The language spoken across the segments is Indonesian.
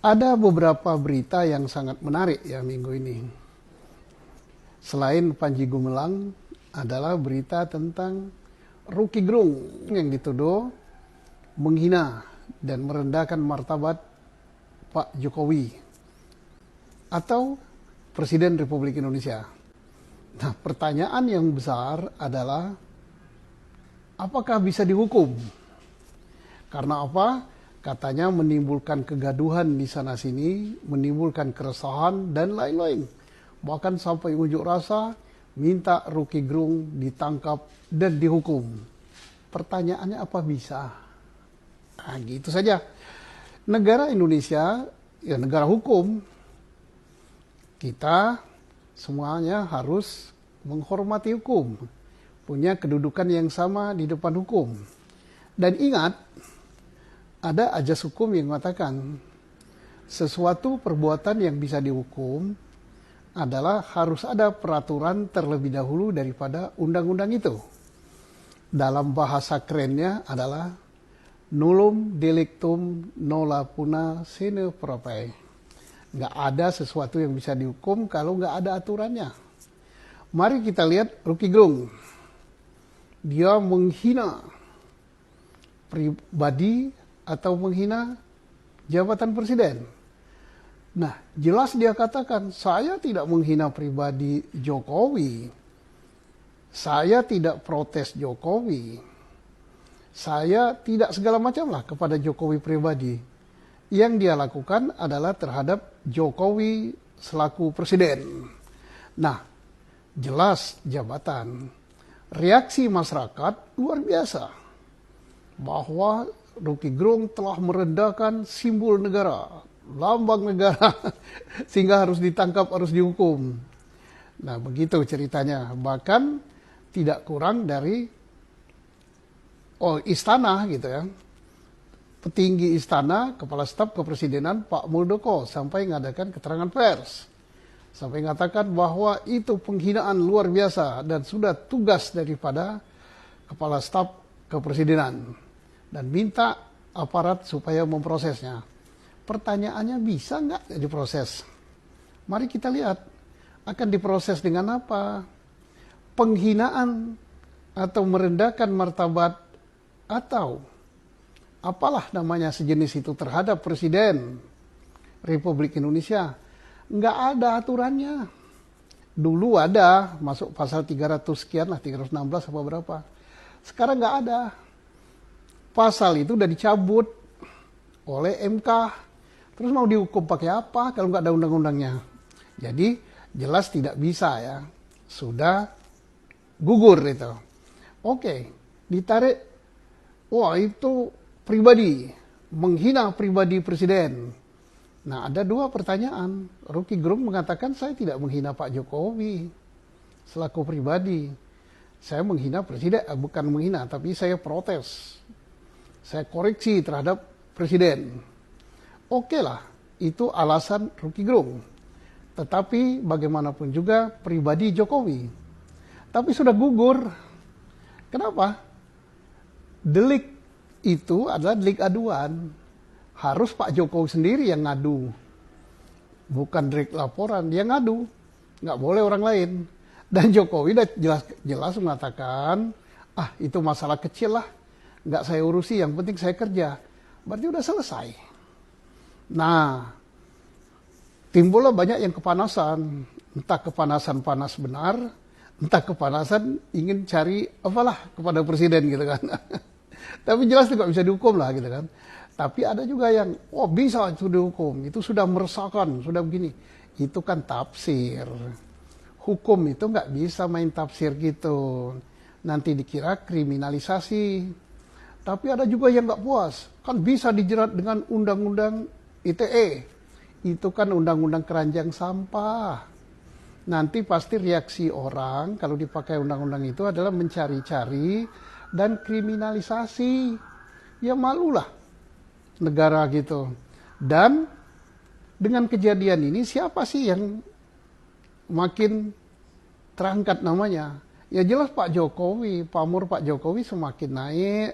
Ada beberapa berita yang sangat menarik ya minggu ini. Selain Panji Gumilang, adalah berita tentang Roky Gerung yang dituduh menghina dan merendahkan martabat Pak Jokowi atau Presiden Republik Indonesia. Nah, pertanyaan yang besar adalah apakah bisa dihukum? Karena apa? Katanya menimbulkan kegaduhan di sana-sini, menimbulkan keresahan dan lain-lain. Bahkan sampai unjuk rasa minta Roky Gerung ditangkap dan dihukum. Pertanyaannya apa bisa? Nah, gitu saja. Negara Indonesia, ya negara hukum, kita semuanya harus menghormati hukum, punya kedudukan yang sama di depan hukum. Dan ingat, ada ajas hukum yang mengatakan sesuatu perbuatan yang bisa dihukum adalah harus ada peraturan terlebih dahulu daripada undang-undang itu. Dalam bahasa kerennya adalah nullum delictum nola puna sine prope. Nggak ada sesuatu yang bisa dihukum kalau nggak ada aturannya. Mari kita lihat Roky Gerung. Dia menghina pribadi atau menghina jabatan presiden. Nah, jelas dia katakan, saya tidak menghina pribadi Jokowi. Saya tidak protes Jokowi. Saya tidak segala macam lah kepada Jokowi pribadi. Yang dia lakukan adalah terhadap Jokowi selaku presiden. Nah, jelas jabatan. Reaksi masyarakat luar biasa. Bahwa Roky Gerung telah merendahkan simbol negara, lambang negara, sehingga harus ditangkap, harus dihukum. Nah, begitu ceritanya. Bahkan tidak kurang dari istana gitu ya. Petinggi istana, kepala staf kepresidenan Pak Muldoko sampai mengadakan keterangan pers. Sampai mengatakan bahwa itu penghinaan luar biasa dan sudah tugas daripada kepala staf kepresidenan. Dan minta aparat supaya memprosesnya. Pertanyaannya bisa nggak diproses? Mari kita lihat. Akan diproses dengan apa? Penghinaan atau merendahkan martabat atau apalah namanya sejenis itu terhadap Presiden Republik Indonesia. Nggak ada aturannya. Dulu ada, masuk pasal 300 sekian lah, 316 apa berapa. Sekarang nggak ada. Pasal itu udah dicabut oleh MK. Terus mau dihukum pakai apa kalau nggak ada undang-undangnya? Jadi jelas tidak bisa ya. Sudah gugur itu. Oke, ditarik. Wah, itu pribadi. Menghina pribadi presiden. Nah, ada dua pertanyaan. Roky Gerung mengatakan saya tidak menghina Pak Jokowi selaku pribadi. Saya menghina presiden, bukan menghina, tapi saya protes. Saya koreksi terhadap presiden. Oke lah, itu alasan Roky Gerung. Tetapi bagaimanapun juga pribadi Jokowi. Tapi sudah gugur. Kenapa? Delik itu adalah delik aduan. Harus Pak Jokowi sendiri yang ngadu. Bukan delik laporan, dia ngadu. Nggak boleh orang lain. Dan Jokowi udah jelas mengatakan, itu masalah kecil lah. Nggak saya urusi, yang penting saya kerja. Berarti udah selesai. Nah, timbullah banyak yang kepanasan. Entah kepanasan panas benar, entah kepanasan ingin cari apalah kepada presiden gitu kan. Tapi jelas tidak bisa dihukum lah gitu kan. Tapi ada juga yang, bisa itu dihukum. Itu sudah meresahkan, sudah begini. Itu kan tafsir. Hukum itu nggak bisa main tafsir gitu. Nanti dikira kriminalisasi. Tapi ada juga yang nggak puas. Kan bisa dijerat dengan undang-undang ITE. Itu kan undang-undang keranjang sampah. Nanti pasti reaksi orang kalau dipakai undang-undang itu adalah mencari-cari dan kriminalisasi. Ya malulah negara gitu. Dan dengan kejadian ini siapa sih yang makin terangkat namanya? Ya jelas Pak Jokowi, pamor Pak Jokowi semakin naik.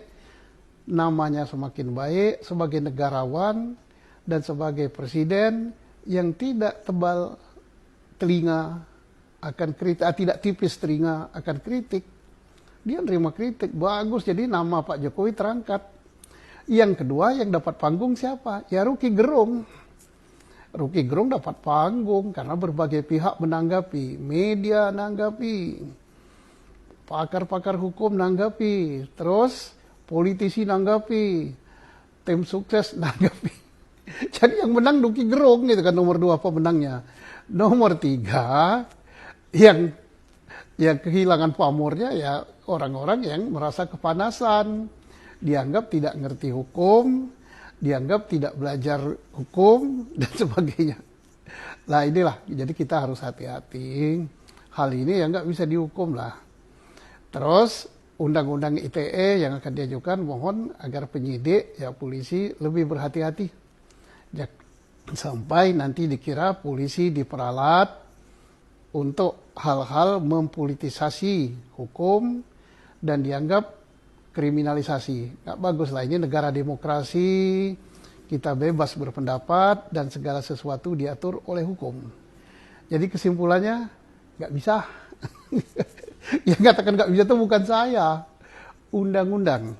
Namanya semakin baik sebagai negarawan, dan sebagai presiden yang tidak tebal telinga akan kritik, tidak tipis telinga akan kritik. Dia nerima kritik, bagus, jadi nama Pak Jokowi terangkat. Yang kedua yang dapat panggung siapa? Ya Rocky Gerung. Rocky Gerung dapat panggung karena berbagai pihak menanggapi, media menanggapi, pakar-pakar hukum menanggapi, terus politisi menanggapi, tim sukses menanggapi. Jadi yang menang Rocky Gerung gitu kan, nomor 2 pemenangnya. Nomor 3 yang kehilangan pamornya ya orang-orang yang merasa kepanasan, dianggap tidak ngerti hukum, dianggap tidak belajar hukum, dan sebagainya. Nah inilah, jadi kita harus hati-hati. Hal ini ya nggak bisa dihukum lah. Terus undang-undang ITE yang akan diajukan, mohon agar penyidik, ya polisi lebih berhati-hati. Ya, sampai nanti dikira polisi diperalat untuk hal-hal mempolitisasi hukum dan dianggap kriminalisasi. Nggak bagus lah, ini negara demokrasi, kita bebas berpendapat dan segala sesuatu diatur oleh hukum. Jadi kesimpulannya nggak bisa. Yang katakan nggak bisa itu bukan saya, undang-undang.